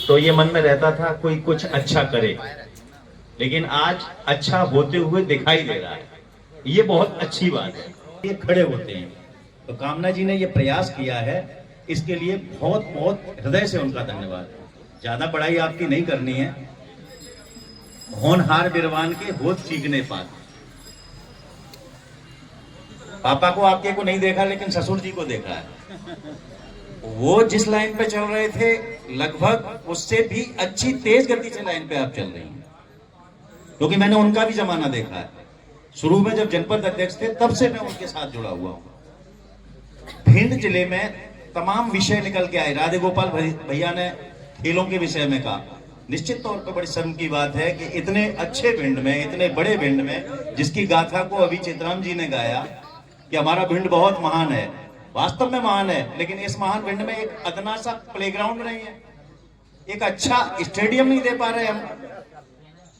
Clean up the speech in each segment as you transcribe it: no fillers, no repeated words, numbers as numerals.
तो ये मन में रहता था कोई कुछ अच्छा करे, लेकिन आज अच्छा होते हुए दिखाई दे रहा है। ये बहुत अच्छी बात है। ये खड़े होते हैं, तो कामना जी ने ये प्रयास किया है, इसके लिए बहुत बहुत हृदय से उनका धन्यवाद। ज्यादा पढ़ाई आपकी नहीं करनी है, होनहार बिरवान के होत सीखने पात। पापा को आपके को नहीं देखा, लेकिन ससुर जी को देखा है। वो जिस लाइन पे चल रहे थे लगभग उससे भी अच्छी तेज गति से लाइन पे आप चल रही हैं, क्योंकि मैंने उनका भी जमाना देखा है। शुरू में जब जनपद अध्यक्ष थे तब से मैं उनके साथ जुड़ा हुआ हूं। भिंड जिले में तमाम विषय निकल के आए। राधे गोपाल भैया ने खेलों के विषय में कहा। निश्चित तौर पर बड़ी शर्म की बात है कि इतने अच्छे भिंड में, इतने बड़े भिंड में, जिसकी गाथा को अभी चित्राम जी ने गाया कि हमारा भिंड बहुत महान है, वास्तव में महान है, लेकिन इस महान भिंड में एक अदना सा प्लेग्राउंड नहीं है, एक अच्छा स्टेडियम नहीं दे पा रहे हम।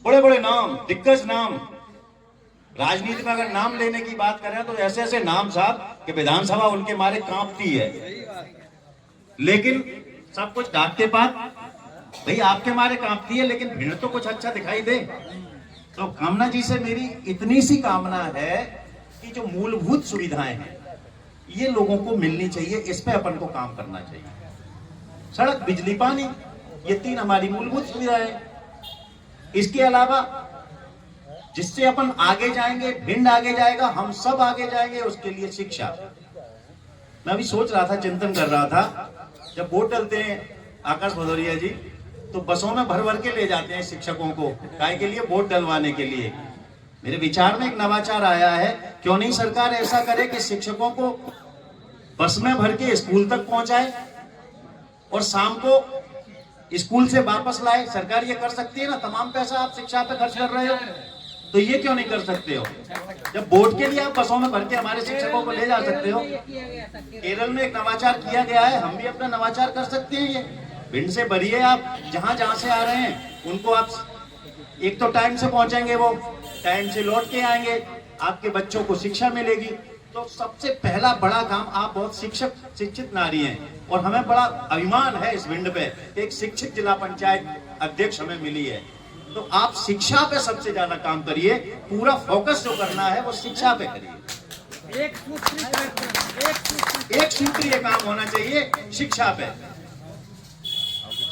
बड़े बड़े नाम, दिग्गज नाम, राजनीति में अगर नाम लेने की बात करें तो ऐसे ऐसे नाम साहब कि विधानसभा उनके मारे कांपती है, लेकिन सब कुछ डाक के पास भाई आपके मारे कांपती है, लेकिन भिंड तो कुछ अच्छा दिखाई दे। तो कामना जी से मेरी इतनी सी कामना है कि जो मूलभूत सुविधाएं हैं ये लोगों को मिलनी चाहिए, इस पे अपन को काम करना चाहिए। सड़क, बिजली, पानी, ये तीन हमारी मूलभूत सुविधाएं। इसके अलावा जिससे अपन आगे जाएंगे, भिंड आगे जाएगा, हम सब आगे जाएंगे, उसके लिए शिक्षा। मैं अभी सोच रहा था, चिंतन कर रहा था, जब वोट डलते हैं आकाश भदौरिया जी तो बसों में भर भर के ले जाते हैं शिक्षकों को, काय के लिए? वोट डलवाने के लिए। मेरे विचार में एक नवाचार आया है, क्यों नहीं सरकार ऐसा करे कि शिक्षकों को बस में भर के स्कूल तक पहुंचाए और शाम को स्कूल से वापस लाए। सरकार ये कर सकती है ना, तमाम पैसा आप शिक्षा पे खर्च कर रहे हो, तो ये क्यों नहीं कर सकते हो? जब वोट के लिए आप बसों में भर के हमारे शिक्षकों को ले जा सकते हो। केरल में एक नवाचार किया गया है, हम भी अपना नवाचार कर सकते हैं। ये भिंड से भरिए, आप जहां जहां से आ रहे हैं उनको आप एक तो टाइम से पहुंचेंगे, वो टाइम से लौट के आएंगे, आपके बच्चों को शिक्षा मिलेगी। तो सबसे पहला बड़ा काम, आप बहुत शिक्षित नारी हैं और हमें बड़ा अभिमान है इस भिंड पे, एक शिक्षित जिला पंचायत अध्यक्ष हमें मिली है। तो आप शिक्षा पे सबसे ज्यादा काम करिए, पूरा फोकस जो करना है वो शिक्षा पे करिए। एक सूत्रीय काम होना चाहिए शिक्षा पे।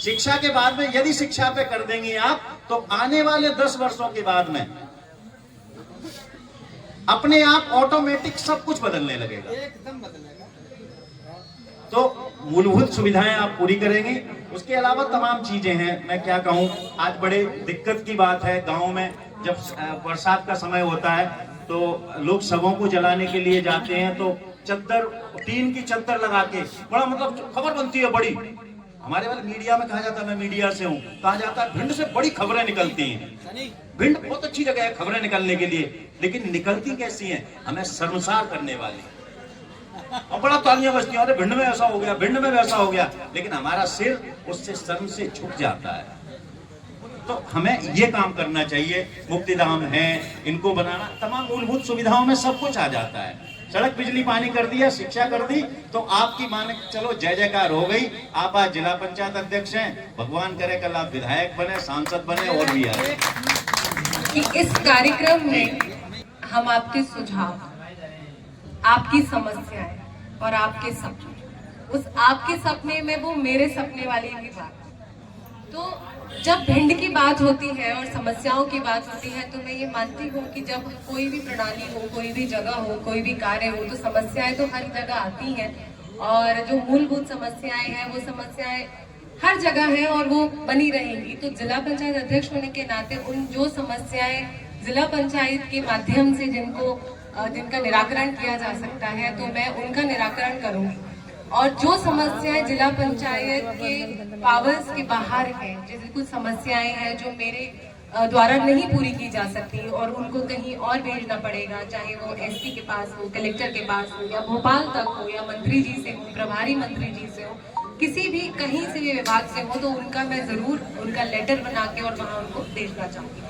शिक्षा के बाद में यदि शिक्षा पे कर देंगे आप, तो आने वाले 10 वर्षों के बाद में अपने आप ऑटोमेटिक सब कुछ बदलने लगेगा। एकदम बदलेगा। तो मूलभूत सुविधाएं आप पूरी करेंगे, उसके अलावा तमाम चीजें हैं। मैं क्या कहूं, आज बड़े दिक्कत की बात है गांव में, जब बरसात का समय होता है तो लोग शवों को जलाने के लिए जाते हैं, तो चद्दर, टीन की चद्दर लगा के, बड़ा मतलब खबर बनती है बड़ी। हमारे वाले मीडिया में कहा जाता है, मैं मीडिया से हूँ, कहा जाता है भिंड से बड़ी खबरें निकलती हैं। भिंड बहुत अच्छी जगह है खबरें निकलने के लिए, लेकिन निकलती कैसी हैं? हमें शर्मसार करने वाली। और बड़ा तालियां बजती हैं, अरे भिंड में ऐसा हो गया, भिंड में वैसा हो गया, लेकिन हमारा सिर उससे शर्म से झुक जाता है। तो हमें ये काम करना चाहिए। मुक्तिधाम है, इनको बनाना, तमाम मूलभूत सुविधाओं में सब कुछ आ जाता है। सड़क, बिजली, पानी कर दिया, शिक्षा कर दी, तो आपकी माने चलो जय जयकार हो गई। आप आज जिला पंचायत अध्यक्ष हैं, भगवान करे कल आप विधायक बने, सांसद बने और भी आए। कि इस कार्यक्रम में हम आपके सुझाव, आपकी समस्याएं और आपके सपने, उस आपके सपने में वो मेरे सपने वाली भी बात। तो जब भिंड की बात होती है और समस्याओं की बात होती है, तो मैं ये मानती हूँ कि जब कोई भी प्रणाली हो, कोई भी जगह हो, कोई भी कार्य हो, तो समस्याएं तो हर जगह आती हैं। और जो मूलभूत समस्याएं हैं वो समस्याएं हर जगह है और वो बनी रहेंगी। तो जिला पंचायत अध्यक्ष होने के नाते उन जो समस्याएं जिला पंचायत के माध्यम से जिनका निराकरण किया जा सकता है, तो मैं उनका निराकरण करूंगी। और जो समस्याएं जिला पंचायत के पावर्स के बाहर हैं, जैसे कुछ समस्याएं हैं जो मेरे द्वारा नहीं पूरी की जा सकती और उनको कहीं और भेजना पड़ेगा, चाहे वो एसपी के पास हो, कलेक्टर के पास हो, या भोपाल तक हो, या मंत्री जी से हो, प्रभारी मंत्री जी से हो, किसी भी कहीं से भी विभाग से हो, तो उनका मैं जरूर उनका लेटर बना के और वहाँ उनको भेजना चाहूँगी।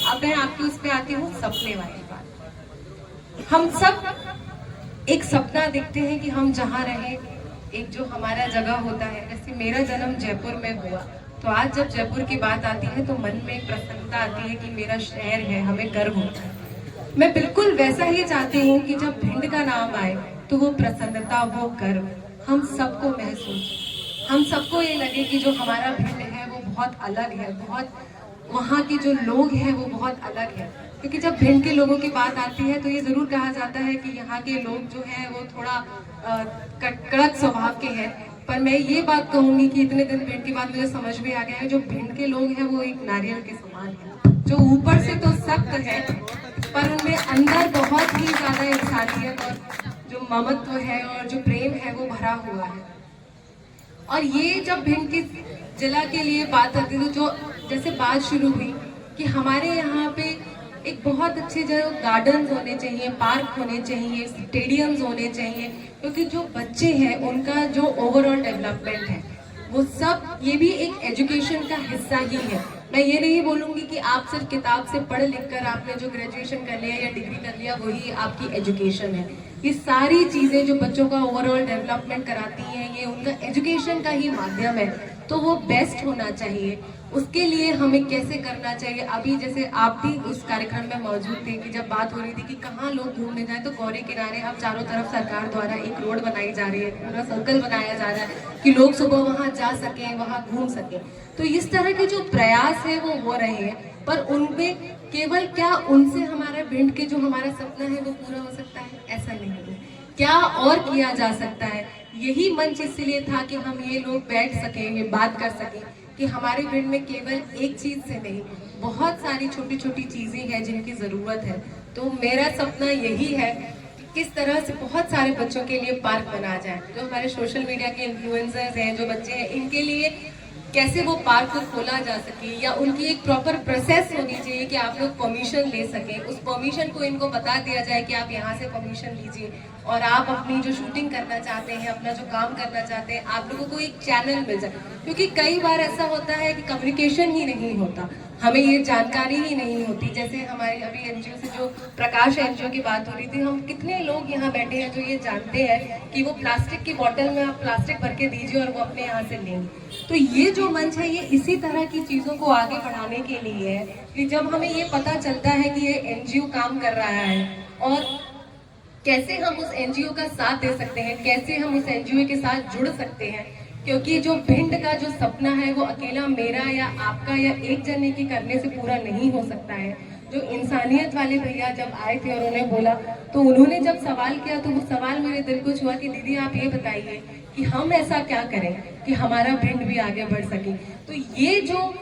अब मैं आपकी उस पर आती हूँ, सपने वाली बात। हम सब एक सपना देखते हैं कि हम जहाँ रहें, एक जो हमारा जगह होता है। जैसे मेरा जन्म जयपुर में हुआ तो आज जब जयपुर की बात आती है तो मन में एक प्रसन्नता आती है कि मेरा शहर है, हमें गर्व होता है। मैं बिल्कुल वैसा ही चाहती हूँ कि जब भिंड का नाम आए तो वो प्रसन्नता, वो गर्व हम सबको महसूस, हम सबको ये लगे कि जो हमारा भिंड है वो बहुत अलग है, बहुत वहाँ के जो लोग हैं वो बहुत अलग है। क्योंकि जब भिंड के लोगों की बात आती है तो ये जरूर कहा जाता है कि यहाँ के लोग जो हैं वो थोड़ा कड़क स्वभाव के हैं, पर मैं ये बात कहूंगी कि इतने दिन भिंड की बात मुझे समझ में आ गया है, जो भिंड के लोग हैं वो एक नारियल के समान है, जो ऊपर से तो सख्त है पर उनमें अंदर बहुत ही ज्यादा इंसानियत और जो ममत्व है और जो प्रेम है वो भरा हुआ है। और ये जब भिंड की जिला के लिए बात आती है तो जो जैसे बात शुरू हुई कि हमारे यहाँ पे एक बहुत अच्छे जो गार्डन्स होने चाहिए, पार्क होने चाहिए, स्टेडियम्स होने चाहिए, क्योंकि जो बच्चे हैं उनका जो ओवरऑल डेवलपमेंट है वो सब, ये भी एक एजुकेशन का हिस्सा ही है। मैं ये नहीं बोलूंगी कि आप सिर्फ किताब से पढ़ लिख कर आपने जो ग्रेजुएशन कर लिया या डिग्री कर लिया वही आपकी एजुकेशन है। ये सारी चीजें जो बच्चों का ओवरऑल डेवलपमेंट कराती हैं ये उनका एजुकेशन का ही माध्यम है, तो वो बेस्ट होना चाहिए। उसके लिए हमें कैसे करना चाहिए, अभी जैसे आप भी उस कार्यक्रम में मौजूद थे कि जब बात हो रही थी कि कहाँ लोग घूमने जाए, तो गौरी किनारे अब चारों तरफ सरकार द्वारा एक रोड बनाई जा रही है, पूरा सर्कल बनाया जा रहा है कि लोग सुबह वहाँ जा सकें, वहाँ घूम सकें। तो इस तरह के जो प्रयास है वो हो रहे हैं, पर उनमें केवल क्या उनसे हमारा भिंड के जो हमारा सपना है वो पूरा हो सकता है, ऐसा नहीं है। क्या और किया जा सकता है, यही मंच इसलिए था कि हम ये लोग बैठ सकें, ये बात कर सकें कि हमारे भिंड में केवल एक चीज से नहीं, बहुत सारी छोटी छोटी चीजें हैं जिनकी जरूरत है। तो मेरा सपना यही है कि किस तरह से बहुत सारे बच्चों के लिए पार्क बना जाए, जो हमारे सोशल मीडिया के इन्फ्लुएंसर्स हैं, जो बच्चे हैं, इनके लिए कैसे वो पार्क को खोला जा सके, या उनकी एक प्रॉपर प्रोसेस होनी चाहिए कि आप लोग परमिशन ले सकें। उस परमिशन को इनको बता दिया जाए कि आप यहाँ से परमिशन लीजिए और आप अपनी जो शूटिंग करना चाहते हैं, अपना जो काम करना चाहते हैं, आप लोगों को एक चैनल मिल जाए। क्योंकि कई बार ऐसा होता है कि कम्युनिकेशन ही नहीं होता, हमें ये जानकारी ही नहीं होती। जैसे हमारे अभी एनजीओ से जो प्रकाश एनजीओ की बात हो रही थी, हम कितने लोग यहाँ बैठे हैं जो ये जानते हैं कि वो प्लास्टिक की बोतल में आप प्लास्टिक भर के दीजिए और वो अपने यहाँ से लेंगे। तो ये जो मंच है ये इसी तरह की चीजों को आगे बढ़ाने के लिए है कि जब हमें ये पता चलता है कि ये एनजीओ काम कर रहा है और कैसे हम उस एनजीओ का साथ दे सकते हैं, कैसे हम उस एनजीओ के साथ जुड़ सकते हैं। क्योंकि जो भिंड का जो सपना है वो अकेला मेरा या आपका या एक जने के करने से पूरा नहीं हो सकता है। जो इंसानियत वाले भैया जब आए थे और उन्हें बोला, तो उन्होंने जब सवाल किया तो वो सवाल मेरे दिल को छुआ कि दीदी आप ये बताइए कि हम ऐसा क्या करें कि हमारा भिंड भी आगे बढ़ सके। तो ये जो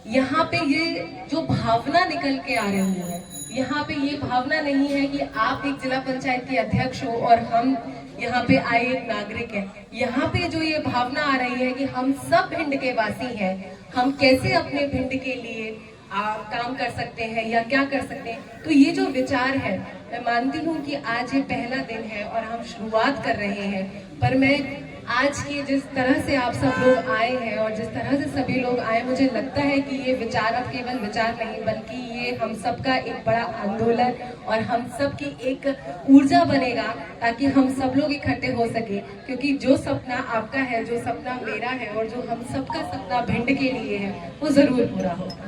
यहाँ पे ये जो भावना निकल के आ रही है, यहाँ पे ये भावना नहीं है कि आप एक जिला पंचायत के अध्यक्ष हो और हम यहाँ पे आए एक नागरिक हैं। यहाँ पे जो ये भावना आ रही है कि हम सब भिंड के वासी हैं, हम कैसे अपने भिंड के लिए काम कर सकते हैं या क्या कर सकते हैं। तो ये जो विचार है, मैं मानती हूँ कि आज ये पहला दिन है और हम शुरुआत कर रहे हैं, पर मैं आज की जिस तरह से आप सब लोग आए हैं और जिस तरह से सभी लोग आए, मुझे लगता है कि ये विचार अब केवल विचार नहीं बल्कि ये हम सबका एक बड़ा आंदोलन और हम सब की एक ऊर्जा बनेगा, ताकि हम सब लोग इकट्ठे हो सके। क्योंकि जो सपना आपका है, जो सपना मेरा है और जो हम सबका सपना भिंड के लिए है, वो जरूर पूरा होगा।